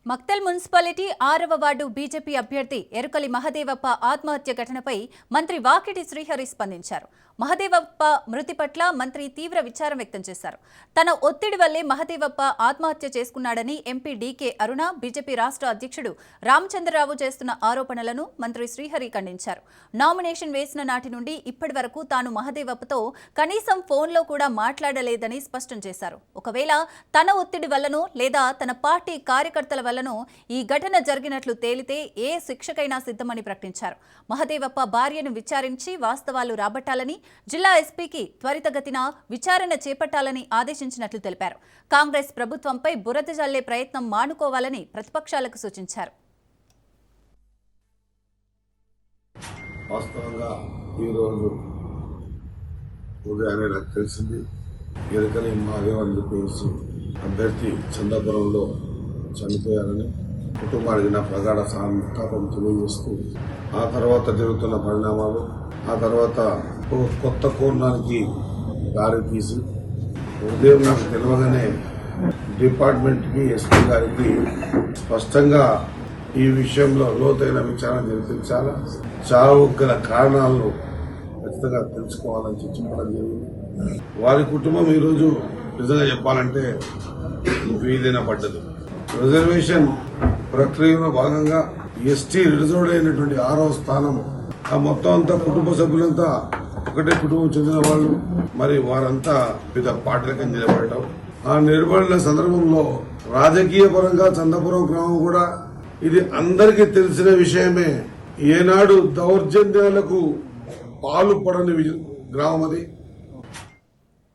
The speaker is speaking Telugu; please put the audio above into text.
మక్తల్ మున్సిపాలిటీ 6వ వార్డు బీజేపీ అభ్యర్థి ఎరుకలి మహదేవప్ప ఆత్మహత్య ఘటనపై మంత్రి వాకిటి శ్రీహరి స్పందించారు. మహదేవప్ప మృతి పట్ల మంత్రి తీవ్ర విచారం వ్యక్తం చేశారు. తన ఒత్తిడి వల్లే మహదేవప్ప ఆత్మహత్య చేసుకున్నాడని ఎంపీ డీకే అరుణ, బీజేపీ రాష్ట్ర అధ్యక్షుడు రామచంద్రరావు చేస్తున్న ఆరోపణలను మంత్రి శ్రీహరి ఖండించారు. నామినేషన్ వేసిన నాటి నుండి ఇప్పటి వరకు తాను మహదేవప్పతో కనీసం ఫోన్లో కూడా మాట్లాడలేదని స్పష్టం చేశారు. ఒకవేళ తన ఒత్తిడి వల్లనో లేదా తన పార్టీ కార్యకర్తల వల్లనో ఈ ఘటన జరిగినట్లు తేలితే ఏ శిక్షకైనా సిద్ధమని ప్రకటించారు. మహదేవప్ప భార్యను విచారించి వాస్తవాలు రాబట్టాలని, జిల్లా ఎస్పీకి త్వరితగతిన విచారణ చేపట్టాలని ఆదేశించినట్లు తెలిపారు. కాంగ్రెస్ ప్రభుత్వంపై బురద జల్లే ప్రయత్నం మానుకోవాలని ప్రతిపక్షాలకు సూచించారు. వాస్తవంగా ఈరోజు ఉదయాన్నే నాకు తెలిసింది ఎరుకలి మహదేవ్ అని చెప్పేసి అభ్యర్థి చందాపురంలో చనిపోయారని కుటుంబానికి నా ప్రగాఢ సంతాపం తెలియజేస్తూ ఆ తర్వాత జరుగుతున్న పరిణామాలు, ఆ తర్వాత కొత్త కోణానికి దారి తీసి ఉదయం నాకు తెలియగానే డిపార్ట్మెంట్కి, ఎస్పీ గారికి స్పష్టంగా ఈ విషయంలో లోతైన విచారణ జరిపించాలా, చావు గల కారణాలను ఖచ్చితంగా తెలుసుకోవాలని చెప్పడం జరిగింది. వారి కుటుంబం ఈరోజు నిజంగా చెప్పాలంటే వీధైనా పడ్డది. రిజర్వేషన్ ప్రక్రియలో భాగంగా ఎస్టీ రిజర్వ్డ్ అయినటువంటి 6వ స్థానం, ఆ మొత్తం అంతా కుటుంబ సభ్యులంతా ఒకటే కుటుంబం చెందిన వాళ్ళు, మరి వారంతా వివిధ పార్టీలకు నిలబడటం, ఆ నిలబడిన సందర్భంలో రాజకీయ పరంగా చందాపురం గ్రామం కూడా ఇది అందరికీ తెలిసిన విషయమే. ఏనాడు దౌర్జన్యాలకు పాల్పడని గ్రామం అది.